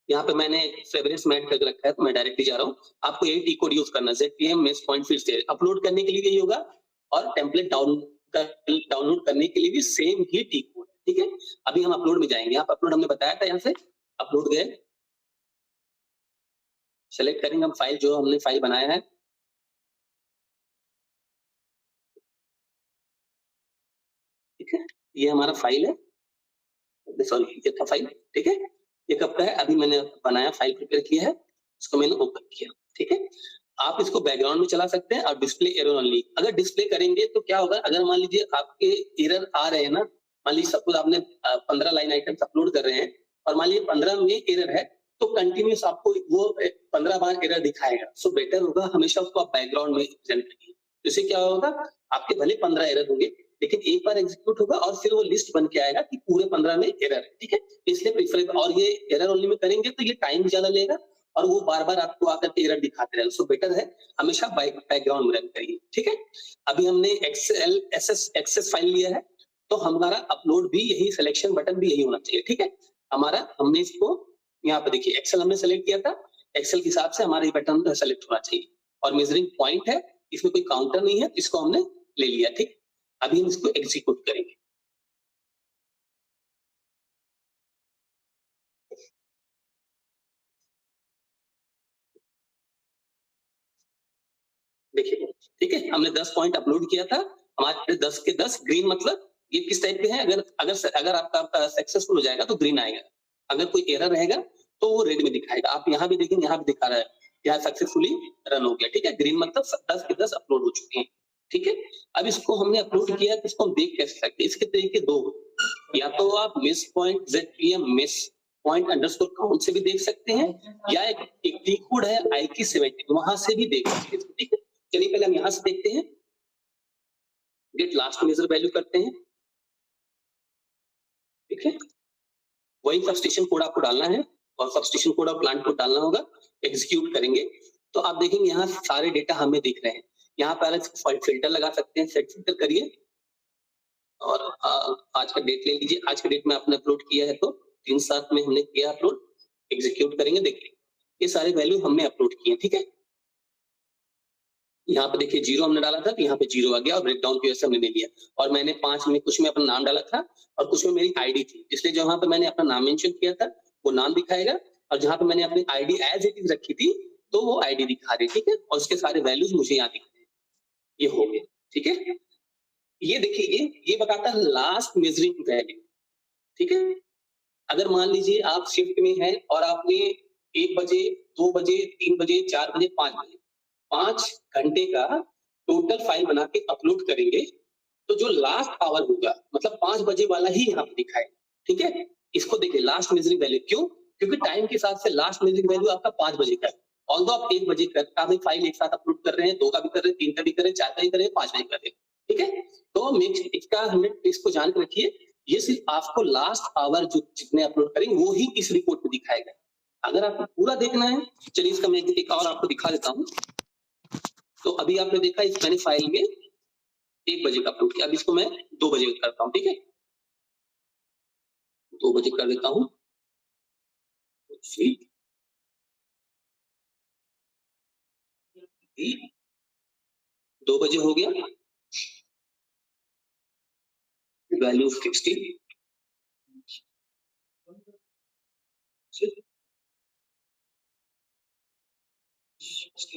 यहाँ पे मैंने फेवरेट्स में ऐड करके रखा है, तो मैं डायरेक्टली जा रहा हूँ। आपको यही टी कोड यूज करना है, ZPM मिस पॉइंट फिर से अपलोड करने के लिए यही होगा, और टेम्पलेट डाउनलोड करने के लिए भी सेम ही टी कोड, ठीक है। अभी हम अपलोड में जाएंगे। यहाँ अपलोड हमने बताया था, यहाँ से अपलोड गए, सेलेक्ट करेंगे हम फाइल, जो हमने फाइल बनाया है, ठीक है। ये हमारा फाइल है, सॉरी ये था फाइल, ठीक है। ये कब का है, अभी मैंने बनाया, फाइल प्रिपेयर किया है, इसको मैंने ओपन किया, ठीक है। आप इसको बैकग्राउंड में चला सकते हैं, और डिस्प्ले एरर ओनली। अगर डिस्प्ले करेंगे तो क्या होगा, अगर मान लीजिए आपके एरर आ रहे हैं ना, मान लीजिए सपोज आपने 15 लाइन आइटम्स अपलोड कर रहे हैं, और मान लीजिए 15 में एरर है, तो कंटिन्यूस आपको वो 15 बार एरर दिखाएगा। सो बेटर होगा हमेशा उसको आप बैकग्राउंड में प्रेजेंट करिए। इससे क्या होगा, आपके भले 15 एरर होंगे, लेकिन एक बार एग्जीक्यूट होगा और फिर वो लिस्ट बन के आएगा कि पूरे 15 में एरर है, ठीक है। इसलिए प्रेफरेबल, और ये एरर ओनली में करेंगे तो ये टाइम ज्यादा लेगा, और वो बार-बार आपको आकर के एरर दिखाते रहेगा। सो बेटर है हमेशा बैकग्राउंड में रन करिए, ठीक है। अभी हमने एक्सेल एक्सेस फाइल लिया है, तो हमारा अपलोड भी यही, सिलेक्शन बटन भी यही होना चाहिए, ठीक है। हमारा, हमने इसको यहाँ पे देखिए एक्सेल हमने सेलेक्ट किया था, एक्सेल के हिसाब से हमारा ये बटन सेलेक्ट होना चाहिए, और मेजरिंग पॉइंट है, इसमें कोई काउंटर नहीं है, इसको हमने ले लिया, ठीक। अभी हम इसको एग्जीक्यूट करेंगे। देखिए, ठीक है, हमने 10 पॉइंट अपलोड किया था, हमारे 10 के 10 ग्रीन, मतलब ये किस टाइप के हैं, अगर आपका सक्सेसफुल हो जाएगा तो ग्रीन आएगा, अगर कोई एरर रहेगा तो वो रेड में दिखाएगा। आप यहाँ भी देखेंगे, यहाँ भी दिखा रहा है, यहाँ सक्सेसफुली रन हो गया, ठीक है। ग्रीन मतलब 10 के 10 अपलोड हो चुके हैं, ठीक है। अब इसको हमने अपलोड किया, तो इसको हम देख कैसे सकते हैं, इसके तरीके दो, या तो आप miss point ZPM miss point underscore count से भी देख सकते हैं, या एक टी कोड है IK17, वहां से भी देख सकते हैं, ठीक है। चलिए पहले हम यहां से देखते हैं, गेट लास्ट मेजर वैल्यू करते हैं, ठीक है। वही सबस्टेशन कोड आपको डालना है, और सबस्टेशन कोड और प्लांट कोड डालना होगा, एग्जीक्यूट करेंगे तो आप देखेंगे यहाँ सारे डेटा हमें दिख रहे हैं। यहाँ पे अलग फिल्टर लगा सकते हैं, सेट फिल्टर करिए, और आज का डेट ले लीजिए, आज का डेट में आपने अपलोड किया है, तो 3/7 में हमने किया अपलोड, एग्जीक्यूट करेंगे, देखिए ये सारे वैल्यू हमने अपलोड किए, ठीक है। यहाँ पे देखिए 0 हमने डाला था, तो यहाँ पे 0 आ गया, और ब्रेकडाउन की वजह से हमने ले लिया, और मैंने 5 में कुछ में अपना नाम डाला था, और कुछ में मेरी आईडी थी, इसलिए जहां पे मैंने अपना नाम मेंशन किया था वो नाम दिखाएगा, और जहां पे मैंने अपनी आईडी एज इट इज रखी थी तो वो आईडी दिखा रही है, ठीक है। और उसके सारे वैल्यूज मुझे यहाँ दिख रहे हैं, ये हो गया, ठीक है। ये देखिए, ये बताता है लास्ट मेजरिंग वैल्यू, ठीक है। अगर मान लीजिए आप शिफ्ट में हैं, और आपने 1 बजे, 2 बजे, 3 बजे, 4 बजे, 5 बजे, 5 घंटे का टोटल फाइल बना के अपलोड करेंगे, तो जो लास्ट आवर होगा, मतलब 5 बजे वाला ही यहाँ पे दिखाएगा, ठीक है। इसको देखिए लास्ट मेजरिंग वैल्यू, क्यों, क्योंकि टाइम के हिसाब से लास्ट मेजरिंग वैल्यू आपका 5 बजे का है। ऑल्दो आप 1 बजे का भी फाइल एक साथ अपलोड कर रहे हैं, 2 का भी कर रहे हैं, 3 का भी कर रहे हैं, 4 का भी कर रहे हैं, 5 का भी कर रहे हैं, ठीक है। तो इसका हमें इसको जान के रखिए, ये सिर्फ आपको लास्ट आवर जो जितने अपलोड करेंगे वो ही इस रिपोर्ट में दिखाएगा। अगर आपको पूरा देखना है, चलिए इसका मैं एक और आपको दिखा देता हूँ। तो अभी आपने देखा, इस मैंने फाइल में 1 बजे का अपलोड किया, अब इसको मैं 2 बजे करता हूँ, ठीक है, 2 बजे कर देता हूँ, 2 बजे हो गया, वैल्यू 60,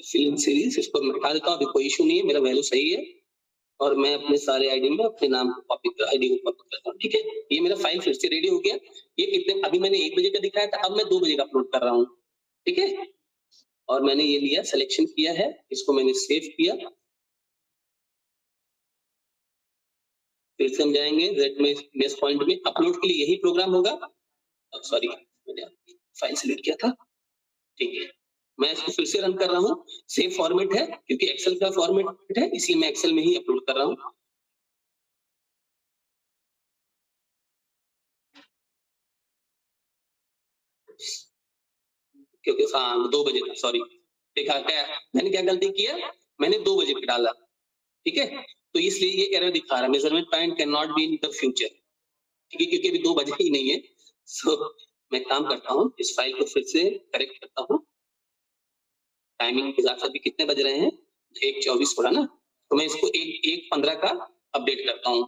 फिल्म सीरीज, इसको मैं हटा देता हूँ, अभी कोई इशू नहीं है, मेरा वैल्यू सही है, और मैं अपने सारे आईडी में अपने नाम को कॉपी कर, आईडी को कॉपी करता हूँ, ठीक है। ये मेरा फाइल फिर से रेडी हो गया। ये कितने, अभी मैंने 1 बजे का दिखाया था, अब मैं 2 बजे का अपलोड कर रहा हूँ, ठीक है। और मैंने ये लिया, सिलेक्शन किया है, इसको मैंने सेव किया, फिर से हम जाएंगे जेड में बेस पॉइंट में, अपलोड के लिए यही प्रोग्राम होगा, सॉरी मैंने फाइल सिलेक्ट किया था, ठीक है। मैं इसको फिर से रन कर रहा हूँ, सेम फॉर्मेट है, क्योंकि एक्सेल का फॉर्मेट है, इसलिए मैं एक्सेल में ही अपलोड कर रहा हूँ। क्योंकि हाँ 2 बजे, सॉरी, देखा क्या मैंने क्या गलती किया, मैंने 2 बजे पे डाला, ठीक है, तो इसलिए ये एरर दिखा रहा है, measurement point can not be in the future, ठीक है, क्योंकि अभी 2 बजे ही नहीं है। सो मैं काम करता हूँ, इस फाइल को फिर से करेक्ट करता हूँ। टाइमिंग के हिसाब से अभी कितने बज रहे हैं? 1:24 हो रहा ना, तो मैं इसको 1:15 का अपडेट करता हूँ।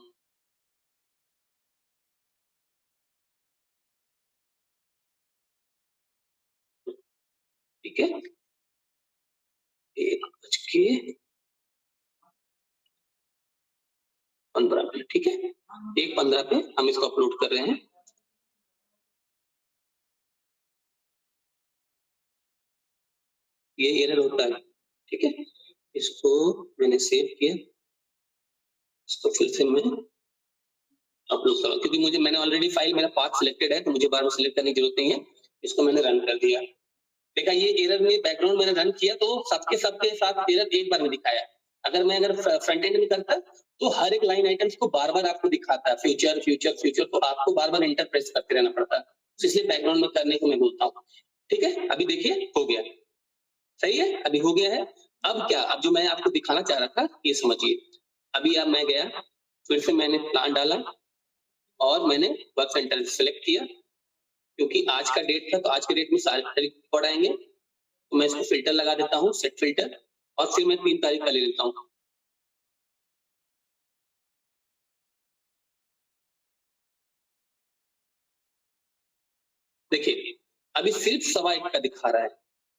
ठीक है, 1:15 ठीक है, 1:15 पे हम इसको अपलोड कर रहे हैं। ये एरर होता है, ठीक है, इसको मैंने सेव किया, इसको फिर से मैं अपलोड करूँ, क्योंकि मैंने ऑलरेडी फाइल मेरा पाथ सिलेक्टेड है, तो मुझे बार बार सिलेक्ट करने की जरूरत नहीं है। इसको मैंने रन कर दिया। देखा, ये एरर में बैकग्राउंड मैंने रन किया तो सबके साथ एरर एक बार में दिखाया। अगर फ्रंट एंड में करता तो हर एक लाइन आइटम्स को बार बार आपको दिखाता है, फ्यूचर फ्यूचर फ्यूचर, तो आपको बार बार एंटर प्रेस करते रहना पड़ता है, तो इसलिए बैकग्राउंड में करने को मैं बोलता हूँ। ठीक है, अभी देखिए हो गया, सही है, अभी हो गया है। अब क्या, अब जो मैं आपको दिखाना चाह रहा था ये समझिए। अभी अब मैं गया, फिर से मैंने प्लान डाला और मैंने वर्क सेंटर सेलेक्ट किया, क्योंकि आज का डेट था तो आज के डेट में सारे तारीख रिकॉर्ड आएंगे, तो मैं इसको फिल्टर लगा देता हूँ, सेट फिल्टर, और फिर मैं 3 तारीख का ले लेता हूँ। देखिए, अभी सिर्फ 1:15 का दिखा रहा है,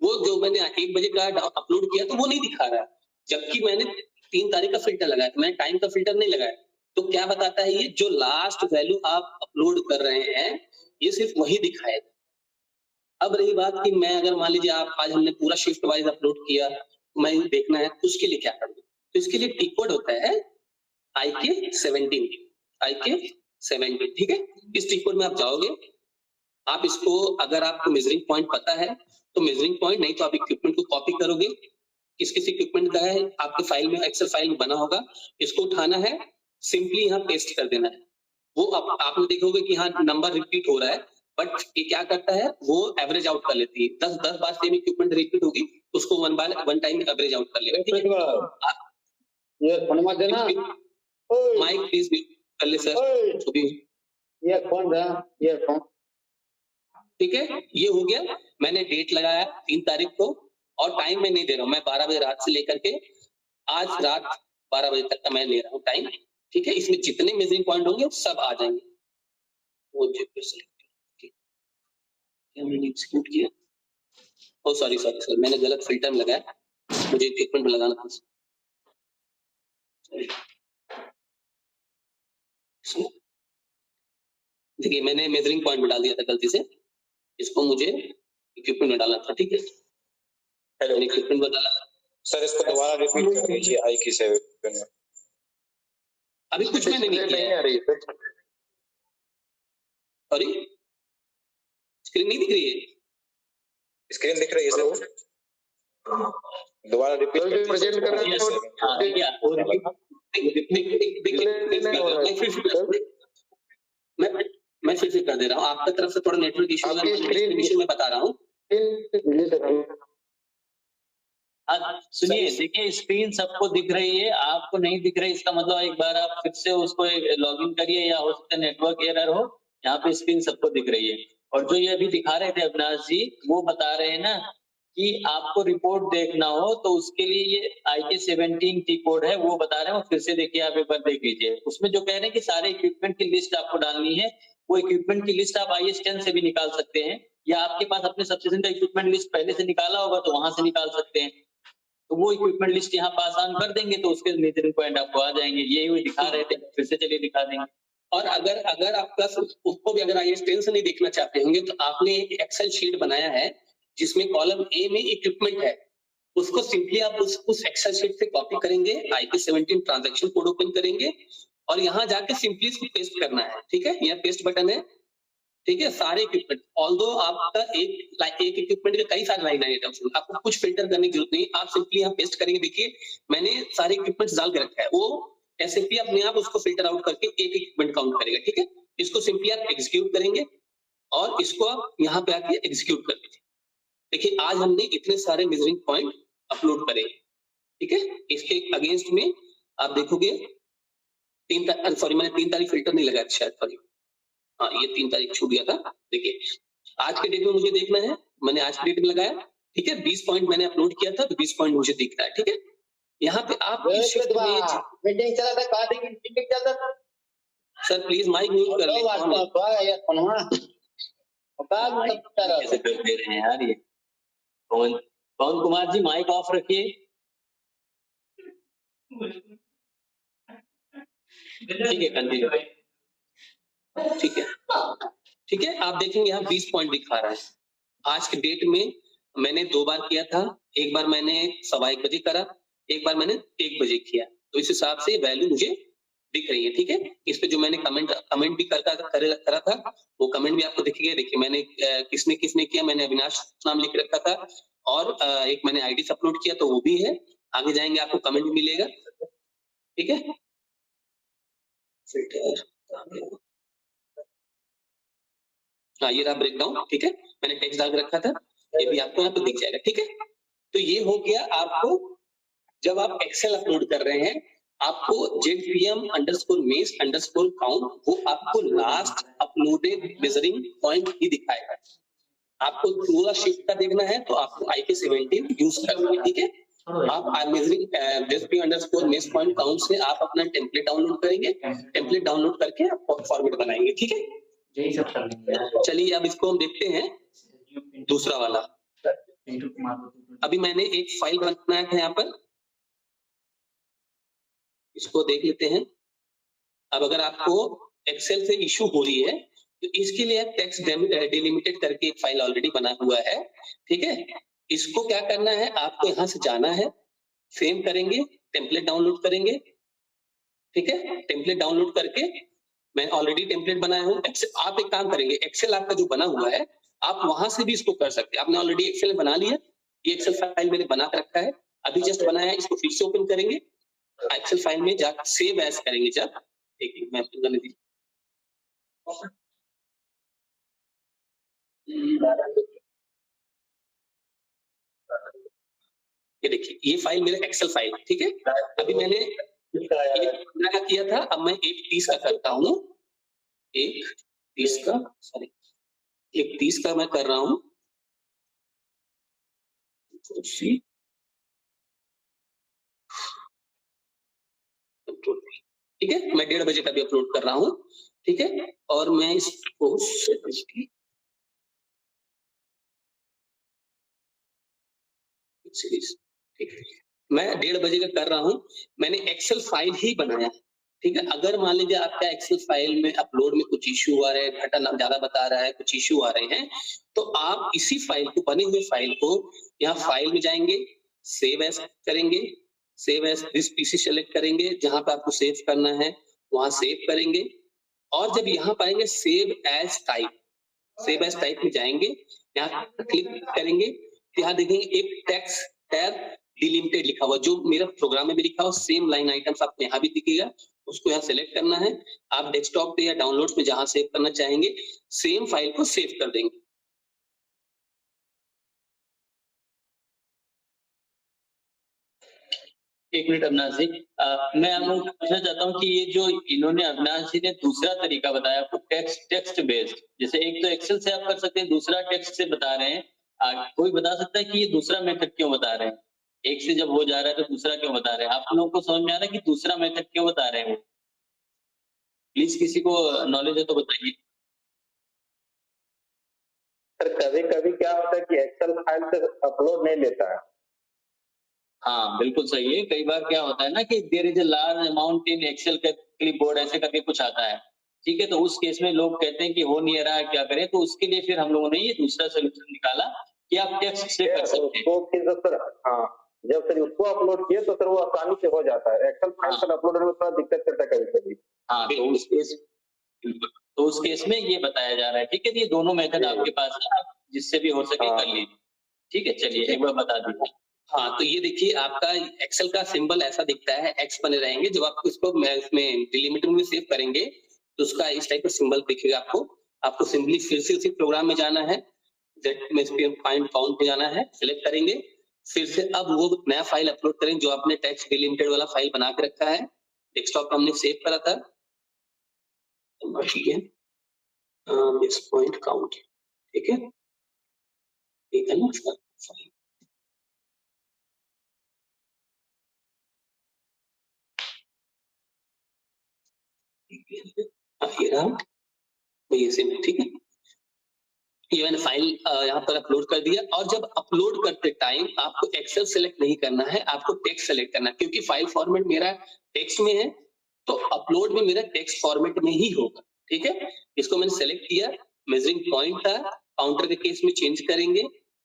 वो जो मैंने 1 बजे का अपलोड किया तो वो नहीं दिखा रहा है, जबकि मैंने 3 तारीख का फिल्टर लगाया, मैंने टाइम का फिल्टर नहीं लगाया। तो क्या बताता है ये, जो लास्ट वैल्यू आप अपलोड कर रहे हैं ये सिर्फ वही दिखाएगा। अब रही बात कि मैं अगर मान लीजिए आप आज हमने पूरा शिफ्ट वाइज अपलोड किया, मैं देखना है, उसके लिए क्या करूँ? तो इसके लिए टी कोड होता है IK17, IK17, ठीक है। इस टी कोड में आप जाओगे, आप इसको, अगर आपको मेजरिंग पॉइंट पता है तो मेजरिंग पॉइंट, नहीं तो आप इक्विपमेंट को कॉपी करोगे, किस किस इक्विपमेंट का है आपके फाइल में, एक्सेल फाइल में बना होगा, इसको उठाना है, सिंपली यहाँ पेस्ट कर देना है। वो आपने देखोगे कि हाँ नंबर रिपीट हो रहा है, बट ये क्या करता है, वो एवरेज आउट कर लेती है। 10 बार सेम इक्विपमेंट रिपीट होगी, उसको वन टाइम एवरेज आउट कर लेगा, ठीक है। ये फोन मत देना, माइक प्लीज कर ले सर, जो भी ये फोन है, ये फोन, ठीक है। ये हो गया, मैंने डेट लगाया 3 तारीख को, और टाइम मैं नहीं दे रहा हूँ, मैं 12 बजे रात से लेकर के आज रात 12 बजे तक का मैं ले रहा हूँ टाइम, ठीक है। इसमें जितने मेजरिंग पॉइंट होंगे सब आ जाएंगे। वो क्या मैंने एग्जीक्यूट किया, ओ सॉरी सर, मैंने गलत फिल्टर में लगाया, मुझे इक्विपमेंट में लगाना था। देखिए, मैंने मेजरिंग पॉइंट में डाल दिया था गलती से, इसको मुझे इक्विपमेंट में डालना था, ठीक है। हेलो, इक्विपमेंट में डाला सर, इसको दोबारा रिपीट कर दीजिए, IK17। अभी कुछ मैंने नहीं किया। सॉरी, स्क्रीन नहीं दिख रही है? स्क्रीन दिख रही है सर, दोबारा रिपीट कर प्रेजेंट कर रहे हैं। मैं फिर से कर दे रहा हूँ, आपकी तरफ से थोड़ा नेटवर्क इशू मैं बता रहा हूँ। सुनिए, देखिए स्क्रीन सबको दिख रही है, आपको नहीं दिख रही, इसका मतलब एक बार आप फिर से उसको लॉगिन करिए, या हो सकता है नेटवर्क एरर हो। यहाँ पे स्क्रीन सबको दिख रही है, और जो ये अभी दिखा रहे थे अविनाश जी, वो बता रहे हैं ना कि आपको रिपोर्ट देखना हो तो उसके लिए ये IK17 टी कोड है, वो बता रहे हैं। फिर से देखिए, आप एक बार देख लीजिए, उसमें जो कह रहे हैं कि सारे इक्विपमेंट की लिस्ट आपको डालनी है, वो इक्विपमेंट की लिस्ट आप IS10 से भी निकाल सकते हैं, या आपके पास अपने सबस्टेशन का इक्विपमेंट लिस्ट पहले से निकाला होगा तो वहां से निकाल सकते हैं। तो वो इक्विपमेंट लिस्ट यहाँ पास ऑन कर देंगे तो उसके मेजरिंग पॉइंट आपको आ जाएंगे। यही वो दिखा रहे थे, फिर से चलिए दिखा देंगे। और अगर आप प्लस उसको भी अगर IS10 से नहीं देखना चाहते होंगे, तो आपने एक एक्सेल शीट बनाया है जिसमें कॉलम ए में इक्विपमेंट है, उसको सिंपली आप उस एक्सेल शीट से कॉपी करेंगे, IK17 ट्रांजैक्शन कोड ओपन करेंगे, और यहाँ जाके सिंपली इसको पेस्ट करना है, ठीक है। यहाँ पेस्ट बटन है, ठीक है। सारे इक्विपमेंट, ऑल्दो आपका एक इक्विपमेंट के कई सारे लाइन आइटम्स, आपको कुछ फिल्टर करने की जरूरत नहीं, आप सिंपली यहाँ पेस्ट करेंगे। देखिए, मैंने सारे इक्विपमेंट्स डाल के रखा है, वो SAP अपने आप उसको फिल्टर आउट करके एक इक्विपमेंट काउंट करेगा, ठीक है। इसको सिंपली आप एग्जीक्यूट करेंगे, और इसको आप यहाँ पे आके एग्जीक्यूट कर दीजिए। देखिए, आज हमने इतने सारे मेजरिंग पॉइंट अपलोड करे, ठीक है। इसके अगेंस्ट में आप देखोगे मैंने 3 तारीख फिल्टर नहीं लगाया शायद, सॉरी, हाँ ये 3 तारीख छूट गया था। देखिए, आज के डेट में मुझे देखना है, मैंने आज के डेट में लगाया, ठीक है, 20 पॉइंट मैंने अपलोड किया था, तो 20 पॉइंट मुझे दिख रहा है, ठीक है। यहाँ पे आप इस shift में मीटिंग चला था, कहा थी कि मीटिंग चलता था। सर प्लीज माइक म्यूट कर दो बात लें। तो है ये फोनवा। कैसे कर दे रहे हैं यार ये। पवन कुमार जी माइक ऑफ रखिए। ठीक है, कंटिन्यू। ठीक है, ठीक है, आप देखेंगे यहाँ 20 पॉइंट दिखा रहा है। आज के डेट में मैंने 2 बार किया था, एक बार मैंने 1:15 बजे करा, एक बार मैंने 1 बजे किया, तो इस हिसाब से वैल्यू मुझे दिख रही है, ठीक है। इस पे जो मैंने कमेंट भी करा था, वो कमेंट भी आपको दिखेगा। देखिए मैंने किसने किसने किया, मैंने अविनाश नाम लिख रखा था, और एक मैंने आईडी अपलोड किया, तो वो भी है। आगे जाएंगे आपको कमेंट मिलेगा, ठीक है। हाँ, ये रहा ब्रेकडाउन, ठीक है, मैंने टेक्स्ट डाल के रखा था, ये भी आपको यहाँ पे दिख जाएगा, ठीक है। तो ये हो गया आपको, जब आप एक्सेल अपलोड कर रहे हैं, आपको zpm_mace_count वो आपको लास्ट अपलोडेड मेजरिंग पॉइंट ही दिखाएगा। आपको पूरा शिफ्ट का देखना है तो आपको IK17 यूज करना है, ठीक है। आप मेजरिंग zpm_mace_count से आप अपना टेम्पलेट डाउनलोड करेंगे, टेम्पलेट डाउनलोड करके आप फॉर्मेट बनाएंगे, ठीक है। यही सब कर लेंगे। चलिए अब इसको हम देखते हैं दूसरा वाला। अभी मैंने एक फाइल बनाया था यहाँ पर, इसको देख लेते हैं। अब अगर आपको एक्सेल से इशू हो रही है तो इसके लिए टेक्स्ट डिलिमिटेड करके एक फाइल ऑलरेडी बना हुआ है, ठीक है। इसको क्या करना है, आपको यहाँ से जाना है, सेव करेंगे, टेम्पलेट डाउनलोड करेंगे, ठीक है। टेम्पलेट डाउनलोड करके मैं ऑलरेडी टेम्पलेट बनाया हूँ। आप एक काम करेंगे, एक्सेल आपका जो बना हुआ है आप वहां से भी इसको कर सकते हैं। आपने ऑलरेडी एक्सेल बना लिया, ये एक्सेल फाइल मैंने बना कर रखा है, अभी जस्ट बनाया है, इसको फिर से ओपन करेंगे, एक्सेल फाइल में जाकर सेव एज करेंगे। जब एक मिनट मैं ओपन करने दीजिए, ये देखिए ये फाइल मेरा एक्सेल फाइल, ठीक है। अभी मैंने 1:15 का किया था, अब मैं 1:30 का करता हूँ, 1:30 का, सॉरी 1:30 का मैं कर रहा हूँ, ठीक है। मैं 1:30 बजे का भी अपलोड कर रहा हूँ, ठीक है। और मैं इसको सीरीज, ठीक है, मैं 1:30 बजे का कर रहा हूँ, मैंने एक्सेल फाइल ही बनाया, ठीक है। अगर मान लीजिए आपका एक्सेल फाइल में अपलोड में कुछ इश्यू आ रहे हैं, घटा ज्यादा बता रहा है, कुछ इश्यू आ रहे हैं, तो आप इसी फाइल को, बने हुए फाइल को, यहाँ फाइल में जाएंगे, सेव एज करेंगे, save as this PC select करेंगे, जहां पे आपको सेव करना है वहां सेव करेंगे, और जब यहाँ पाएंगे सेव एज टाइप में जाएंगे, यहाँ क्लिक करेंगे, यहाँ देखेंगे एक टेक्स्ट टैब डिलिमिटेड लिखा हुआ, जो मेरा प्रोग्राम में भी लिखा हुआ, सेम लाइन आइटम्स आपको यहाँ भी दिखेगा, उसको यहाँ सेलेक्ट करना है। आप डेस्कटॉप पे या डाउनलोड में जहां सेव करना चाहेंगे, सेम फाइल को सेव कर देंगे। एक मिनट अविनाश जी, मैं आपको पूछना चाहता हूँ कि ये जो इन्होंने अविनाश जी ने दूसरा तरीका बताया आपको टेक्स्ट बेस्ड, जैसे एक तो एक्सेल से आप कर सकते हैं, दूसरा टेक्स्ट से बता रहे हैं, कोई बता सकता है कि ये दूसरा मेथड क्यों बता रहे हैं? एक से जब हो जा रहा है तो दूसरा क्यों बता रहे हैं? आप लोगों को समझ में आ रहा है कि दूसरा मेथड क्यों बता रहे हैं? प्लीज किसी को नॉलेज है तो बताइए। सर कभी कभी क्या होता है कि एक्सेल फाइल से अपलोड नहीं लेता है। हाँ बिल्कुल सही है, कई बार क्या होता है ना कि there is a large amount in Excel clipboard ऐसे करके कुछ आता है, ठीक है। तो उस केस में लोग कहते हैं कि हो नहीं रहा है, क्या करें? तो उसके लिए फिर हम लोगों ने ये दूसरा सोल्यूशन निकाला कि आप टेक्स्ट से कर सकते हैं। तो फिर सर हाँ, जब सर उसको अपलोड किए तो सर वो आसानी से हो जाता है। एक्सेल फाइल पर अपलोड में थोड़ा दिक्कत करता है कभी कभी। हाँ तो उस केस में ये बताया जा रहा है, ठीक है। ये दोनों मेथड आपके पास है, आप जिससे भी हो सके कर लीजिए, ठीक है। चलिए एक बार बता दीजिए। हाँ, तो ये देखिए आपका एक्सेल का सिंबल ऐसा दिखता है, एक्स बने रहेंगे। जब आप इसको इसमें डिलिमिटर में सेव करेंगे तो उसका इस टाइप का सिंबल दिखेगा आपको सिंपली फिर से उसी प्रोग्राम में जाना है, फाइंड काउंट पे जाना है, सिलेक्ट करेंगे, फिर से अब वो नया फाइल अपलोड करेंगे जो आपने टेक्स्ट डिलिमिटेड वाला फाइल बना के रखा है, डेस्कटॉप पे हमने सेव करा था, ठीक है, पॉइंट काउंट, ठीक है, ठीक है ना इसका फाइल। ये रहा, ये सेम है, ठीक है। ये मैंने फाइल यहाँ पर अपलोड कर दिया, और जब अपलोड करते टाइम आपको एक्सेल सेलेक्ट नहीं करना है, आपको टेक्स्ट सेलेक्ट करना है, क्योंकि फाइल फॉर्मेट मेरा टेक्स्ट में है, तो अपलोड में मेरा टेक्स्ट फॉर्मेट में ही होगा, ठीक है। इसको मैंने सेलेक्ट किया, मेजरिंग पॉइंट था, काउंटर के केस में चेंज करेंगे,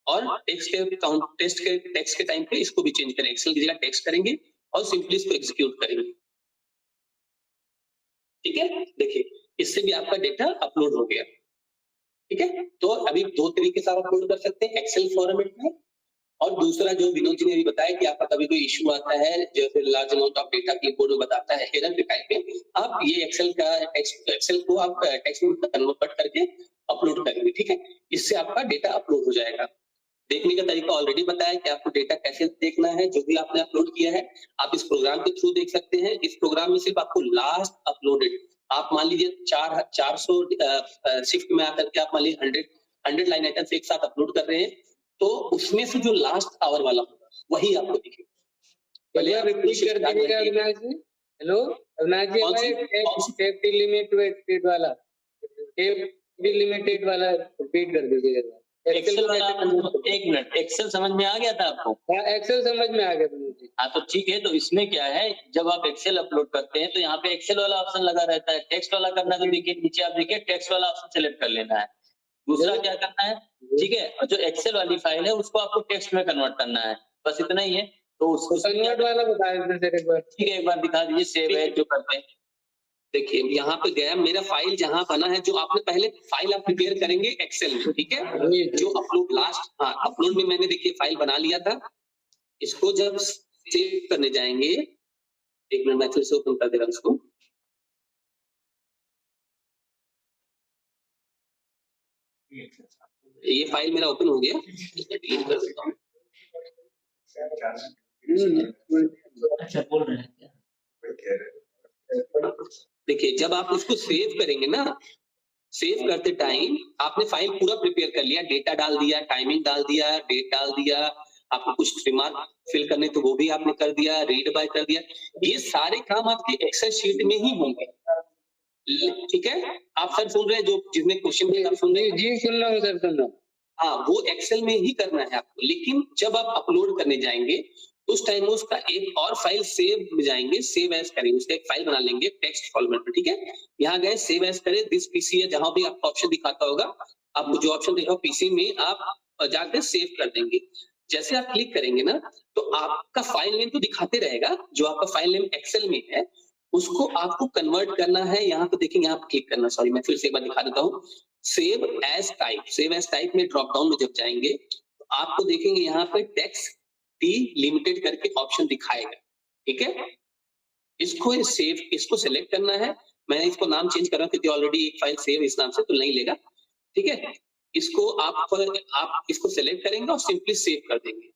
और टेक्स्ट के टाइम पे इसको भी चेंज करेंगे, एक्सेल की जगह टेक्स्ट करेंगे और सिंपली इसको एग्जीक्यूट करेंगे, ठीक है। देखिए, इससे भी आपका डेटा अपलोड हो गया, ठीक है। तो अभी दो तरीके से आप अपलोड कर सकते हैं, एक्सेल फॉर्मेट में, और दूसरा जो विनोद जी ने अभी बताया कि आपका कभी कोई इशू आता है, जैसे large amount of data clipboard में बताता है एरर के टाइप पे, आप ये एक्सेल को आप टेक्स्ट में कन्वर्ट करके अपलोड करेंगे, ठीक है। इससे आपका डेटा अपलोड हो जाएगा। देखने का तरीका ऑलरेडी बताया कि आपको डेटा कैसे देखना है, जो भी आपने अपलोड किया है आप इस प्रोग्राम के थ्रू देख सकते हैं। इस प्रोग्राम में सिर्फ आपको लास्ट अपलोडेड, आप मान लीजिए 400 शिफ्ट में आकर के आप मान लीजिए 100 लाइन आइटम्स एक साथ अपलोड कर रहे हैं, तो उसमें से जो लास्ट आवर वाला होगा वही आपको दिखेगा। पहले आप रिपीट कर दीजिएगा अविनाश जी। हेलो अविनाश जी, टेप लिमिटेड वाला, टेप लिमिटेड वाला रिपीट कर दीजिएगा। एक्सेल वाला, एक मिनट, एक्सेल समझ में आ गया था आपको? हाँ, एक्सेल समझ में आ गया मुझे। हाँ तो ठीक है, तो इसमें क्या है, जब आप एक्सेल अपलोड करते हैं तो यहाँ पे एक्सेल वाला ऑप्शन लगा रहता है। टेक्स्ट वाला करना तो देखिए नीचे आप देखिए टेक्स्ट वाला ऑप्शन सेलेक्ट कर लेना है। दूसरा क्या करना है, ठीक है, और जो एक्सेल वाली फाइल है उसको आपको टेक्स्ट में कन्वर्ट करना है, बस इतना ही है। तो उसको कन्वर्ट वाला बता दीजिए एक बार। ठीक है, एक बार दिखा दीजिए, सेव है जो करते हैं। देखिए यहाँ पे गया, मेरा फाइल जहां बना है, जो आपने पहले फाइल आप प्रिपेयर करेंगे एक्सेल में, ठीक है, जो अपलोड लास्ट, हाँ अपलोड में मैंने देखिए फाइल बना लिया था। इसको जब सेव करने जाएंगे, एक मिनट मैं फिर से ओपन कर दे रहा हूं इसको। ये फाइल मेरा ओपन हो गया, इसको डिलीट कर देता हूँ। अच्छा बोल रहे हैं क्या? देखिए जब आप उसको सेव करेंगे ना, सेव करते टाइम आपने फाइल पूरा प्रिपेयर कर लिया, डेटा डाल दिया, टाइमिंग डाल दिया, डेट डाल दिया, आपको कुछ रिमार्क फिल करने तो वो भी आपने कर दिया, रीड बाय कर दिया, ये सारे काम आपके एक्सेल शीट में ही होंगे, ठीक है। आप सर सुन रहे हैं, जो जिसने क्वेश्चन किया आप सुन रहे हैं? जी सुन रहा हूँ सर, सुन रहा हूँ। हाँ, वो एक्सेल में ही करना है आपको, लेकिन जब आप अपलोड करने जाएंगे उस टाइम उसका एक और फाइल सेव में जाएंगे, सेव एज करेंगे, उसका एक फाइल बना लेंगे टेक्स्ट फॉर्मेट में, ठीक है। यहाँ गए सेव एज करें, दिस पीसी है, जहां भी आपका ऑप्शन दिखाता होगा, आपको जो ऑप्शन देखा पीसी में आप जाकर सेव कर देंगे। जैसे आप क्लिक करेंगे ना, तो आपका फाइल नेम तो दिखाते रहेगा, जो आपका फाइल नेम एक्सेल में है उसको आपको कन्वर्ट करना है। यहाँ पे देखेंगे, यहाँ पे क्लिक करना, सॉरी मैं फिर से एक बार दिखा देता हूँ। Save as type, save as type में ड्रॉप डाउन में जब जाएंगे तो आपको देखेंगे यहाँ पे टेक्स्ट टी लिमिटेड करके ऑप्शन दिखाएगा, ठीक है। इसको सेव, इसको सेलेक्ट करना है। मैंने इसको नाम चेंज कर रहा हूँ क्योंकि ऑलरेडी एक फाइल सेव इस नाम से तो नहीं लेगा, ठीक है। इसको आप इसको सेलेक्ट करेंगे और सिंपली सेव कर देंगे,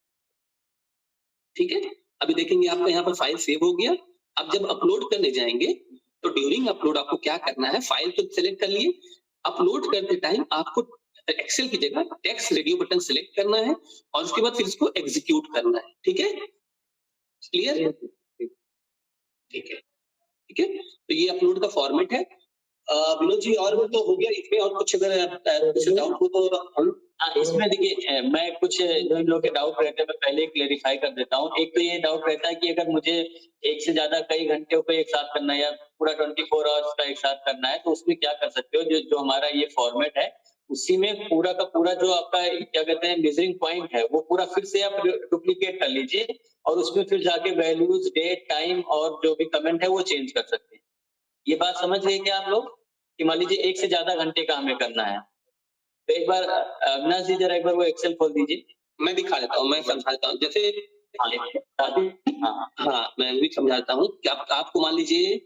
ठीक है। अभी देखेंगे आपका यहाँ पर फाइल सेव हो गया। अब जब अपलोड करने जाएंगे तो ड्यूरिंग अपलोड आपको क्या करना है, फाइल तो सेलेक्ट कर लिए, अपलोड करते टाइम आपको एक्सेल की जगह टेक्स्ट रेडियो बटन सेलेक्ट करना है और उसके बाद फिर इसको एग्जीक्यूट करना है, ठीक है। क्लियर? ठीक है, ठीक है। तो ये अपलोड का फॉर्मेट है। विनोद जी और तो हो गया, इसमें और कुछ अगर कुछ डाउट हो तो हम हाँ, इसमें देखिए मैं कुछ जो इन लोग के डाउट रहते हैं मैं पहले क्लेरिफाई कर देता हूँ। एक तो ये डाउट रहता है कि अगर मुझे एक से ज्यादा कई घंटे को एक साथ करना है या पूरा 24 आवर्स का एक साथ करना है, तो उसमें क्या कर सकते हो, जो हमारा ये फॉर्मेट है उसी में पूरा का पूरा जो आपका क्या कहते हैं मेजरिंग पॉइंट है वो पूरा फिर से आप डुप्लीकेट कर लीजिए और उसमें फिर जाके वैल्यूज, डेट, टाइम और जो भी कमेंट है वो चेंज कर सकते हैं। ये बात समझ गए क्या आप लोग, कि मान लीजिए एक से ज्यादा घंटे का हमें करना है, तो एक बार अविनाश जी जरा एक बार वो एक्सेल खोल दीजिए। मैं दिखा देता हूँ, मैं समझा देता हूँ। जैसे हाँ, मैं भी समझाता हूँ कि आपको मान लीजिए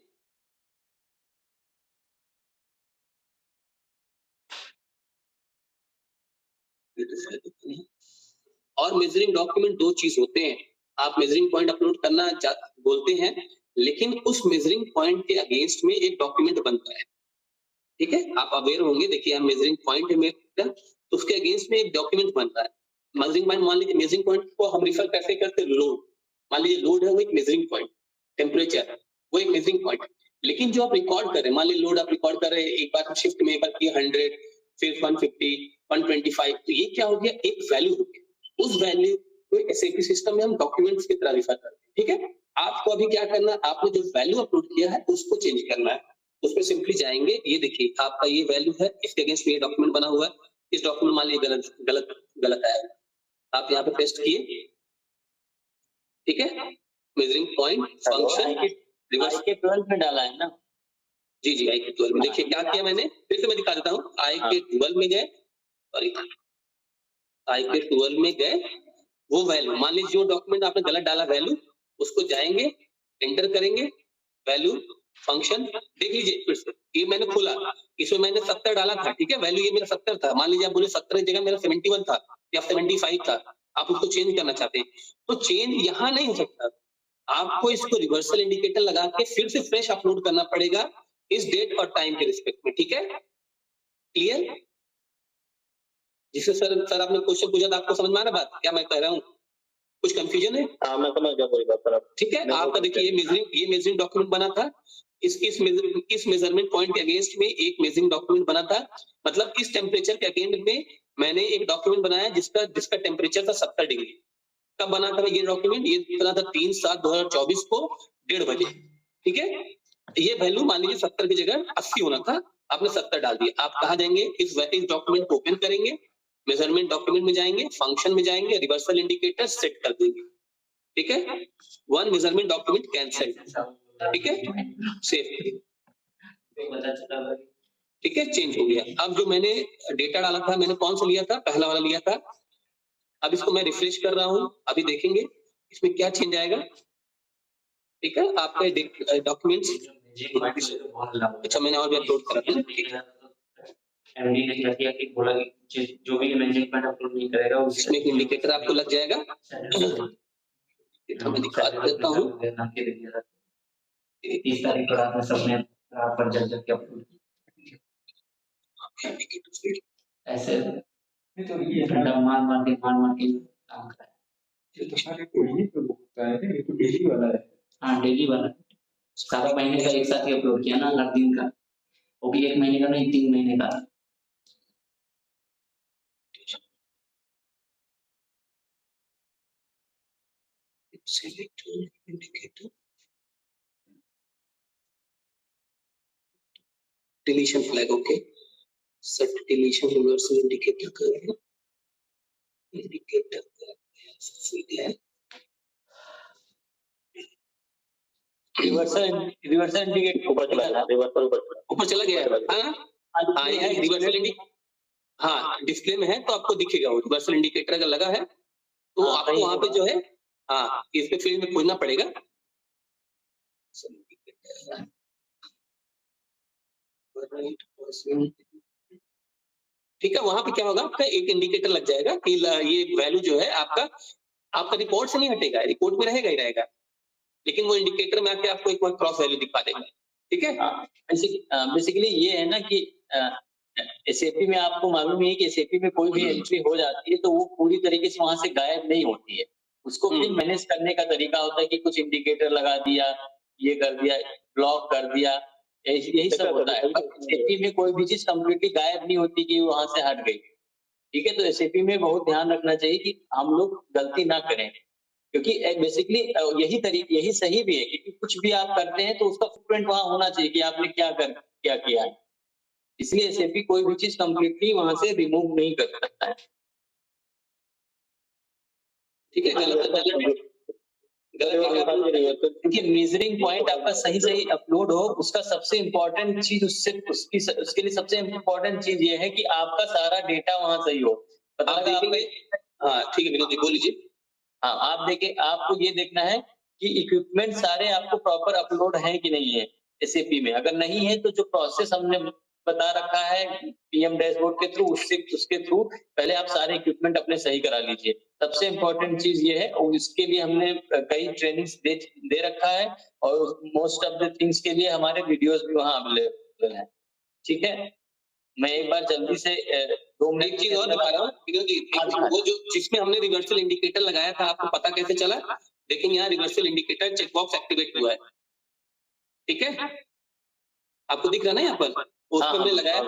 और मेजरिंग डॉक्यूमेंट दो चीज होते हैं। आप मेजरिंग पॉइंट अपलोड करना बोलते हैं, लेकिन उस मेजरिंग पॉइंट के अगेंस्ट में एक डॉक्यूमेंट बनता है, ठीक है। आप अवेयर होंगे, देखिए यहाँ मेजरिंग पॉइंट है मेरा, तो उसके अगेंस्ट में एक डॉक्यूमेंट बन रहा है। मेजरिंग पॉइंट, मान लीजिए मेजरिंग पॉइंट को हम रिफर कैसे करते हैं, लोड। मान लीजिए लोड है वो एक मेजरिंग पॉइंट, टेम्परेचर वो एक मेजरिंग पॉइंट। लेकिन जो आप रिकॉर्ड कर रहे हैं, मान लीजिए लोड आप रिकॉर्ड कर रहे हैं, एक बार शिफ्ट में एक बार किया 100, फिर 150, 125, तो ये क्या हो गया, एक वैल्यू हो गया। उस वैल्यू को एसएपी सिस्टम में हम डॉक्यूमेंट्स की तरह रिफर करते हैं। ठीक है, आपको अभी क्या करना है, आपने जो वैल्यू अपलोड किया है उसको चेंज करना है। उस पर सिंपली जाएंगे, ये देखिए आपका ये वैल्यू है, इसके अगेंस्ट में ये डॉक्यूमेंट बना हुआ है। इस डॉक्यूमेंट मान लीजिए गलत गलत गलत आया, आप यहाँ पे पेस्ट किए, ठीक है, मेजरिंग पॉइंट फंक्शन रिवर्स के 12 में डाला है ना। जी जी, IQ 12 में देखिए क्या किया मैंने, फिर से मैं दिखा देता हूँ। IQ 12 में गए, सॉरी IQ 12 में गए, वो वैल्यू मान लीजिए जो डॉक्यूमेंट आपने गलत डाला वैल्यू, उसको जाएंगे, एंटर करेंगे, वैल्यू फंक्शन देख लीजिए फिर से, ये मैंने खोला, इसमें मैंने 70 डाला था, ठीक है, वैल्यू ये मेरा 70 था। मान लीजिए आप बोले 70 की जगह मेरा 71 था या 75 था, आप उसको चेंज करना चाहते हैं, तो चेंज यहाँ नहीं हो सकता, आपको इसको रिवर्सल इंडिकेटर लगा के फिर से फ्रेश अपलोड करना पड़ेगा इस डेट और टाइम के रिस्पेक्ट में। ठीक है, क्लियर? जिससे सर आपने क्वेश्चन पूछा था, आपको समझ में आ रहा बात क्या मैं कह रहा हूँ, कुछ कंफ्यूजन है? हाँ मैं समझ गया पूरी बात सर। ठीक है, आपका देखिए ये मेजरिंग डॉक्यूमेंट बना था, इस मेजरमेंट पॉइंट के अगेंस्ट में एक मेजरिंग डॉक्यूमेंट बना था, मतलब इस टेम्परेचर के अगेंस्ट में मैंने एक डॉक्यूमेंट बनाया जिसका टेम्परेचर था 70 डिग्री। कब बना था ये डॉक्यूमेंट, ये बना था 3/7/2024 को 1:30 बजे। ठीक है, ये वैल्यू मान लीजिए 70 की जगह 80 होना था, आपने 70 डाल दिया। आप कहाँ जाएंगे, इस डॉक्यूमेंट को ओपन करेंगे, मेजरमेंट डॉक्यूमेंट में जाएंगे, फंक्शन में जाएंगे, रिवर्सल इंडिकेटर सेट कर देंगे। ठीक है, वन मेजरमेंट डॉक्यूमेंट कैंसल, ठीक है, सेव। ठीक है, चेंज हो गया। अब जो मैंने डेटा डाला था, मैंने कौन सा लिया था, पहला वाला लिया था। अब इसको मैं रिफ्रेश कर रहा हूं, अभी देखेंगे इसमें क्या चेंज आएगा। ठीक है, आपका डॉक्यूमेंट्स, अच्छा मैंने और भी अपलोड करा था। एमडी ने क्या किया कि बोला कि जो भी इमेजिंग पॉइंट अपलोड नहीं करेगा उसमें एक इंडिकेटर आपको लग जाएगा। मैं दिखा देता हूँ, 30 तारीख को रात में सबने रात पर जल के अपलोड ऐसे तो ये ठंडा मार के काम कर रहा है। ये तो सारे को ही तो होता है, ये तो डेली वाला है। हाँ डेली वाला, सारा महीने का एक साथ ही अपलोड किया ना, हर दिन का, वो भी 1 महीने का नहीं 3 महीने का। select indicator, deletion flag, okay, set deletion reversal indicator करें, indicator रिवर्सल इंडिकेटर ऊपर चला गया। हाँ ये रिवर्सल इंडिकेटर, हाँ डिस्प्ले में है तो आपको दिखेगा, वो रिवर्सल इंडिकेटर अगर लगा है तो आपको वहां पे जो है, हाँ इस पे फील्ड में खोजना पड़ेगा। ठीक है, वहां पे क्या होगा, आपका एक इंडिकेटर लग जाएगा कि ये वैल्यू जो है आपका रिपोर्ट से नहीं हटेगा, रिपोर्ट में रहेगा ही रहेगा, लेकिन वो इंडिकेटर में आके आपको एक बार क्रॉस वैल्यू दिखा देगा। ठीक है, बेसिकली ये है ना कि एसएपी में आपको मालूम है कि एसएपी में कोई भी एंट्री हो जाती है तो वो पूरी तरीके से वहां से गायब नहीं होती है, उसको फिर मैनेज करने का तरीका होता है कि कुछ इंडिकेटर लगा दिया, ये कर दिया, ब्लॉक कर दिया, यही सब होता है। एसएपी में कोई भी चीज कंप्लीटली गायब नहीं होती कि वहां से हट गई। ठीक है, तो एसएपी में बहुत ध्यान रखना चाहिए कि हम लोग गलती ना करें, क्योंकि बेसिकली यही सही भी है, क्योंकि कुछ भी आप करते हैं तो उसका फुटप्रिंट वहां होना चाहिए कि आपने क्या किया है। इसलिए एसएपी कोई भी चीज कंप्लीटली वहां से रिमूव नहीं कर सकता है। ठीक है, क्योंकि मेजरिंग पॉइंट आपका सही अपलोड हो, उसका सबसे इम्पोर्टेंट चीज उसके लिए सबसे इम्पोर्टेंट चीज ये है कि आपका सारा डेटा वहां सही हो। हाँ ठीक है विनोद जी बोल लीजिए। हाँ आप देखिए, आपको ये देखना है कि इक्विपमेंट सारे आपको प्रॉपर अपलोड है कि नहीं है एसएपी में। अगर नहीं है तो जो प्रोसेस हमने बता रखा है पीएम डैशबोर्ड के थ्रू, उसके थ्रू पहले आप सारे इक्विपमेंट अपने सही करा लीजिए। सबसे इम्पोर्टेंट चीज ये है, और इसके लिए हमने कई ट्रेनिंग्स दे रखा है, और मोस्ट ऑफ द थिंग्स के लिए हमारे वीडियोस भी वहां अवेलेबल है। ठीक है, मैं एक बार जल्दी से 2 एक मिनट चीज और बता रहा हूँ, क्योंकि वो जो जिसमें हमने रिवर्सल इंडिकेटर लगाया था, आपको पता कैसे चला? लेकिन यहाँ रिवर्सल इंडिकेटर चेकबॉक्स एक्टिवेट हुआ है, ठीक है? आपको दिख रहा है ना यहाँ पर? उसमें हमने लगाया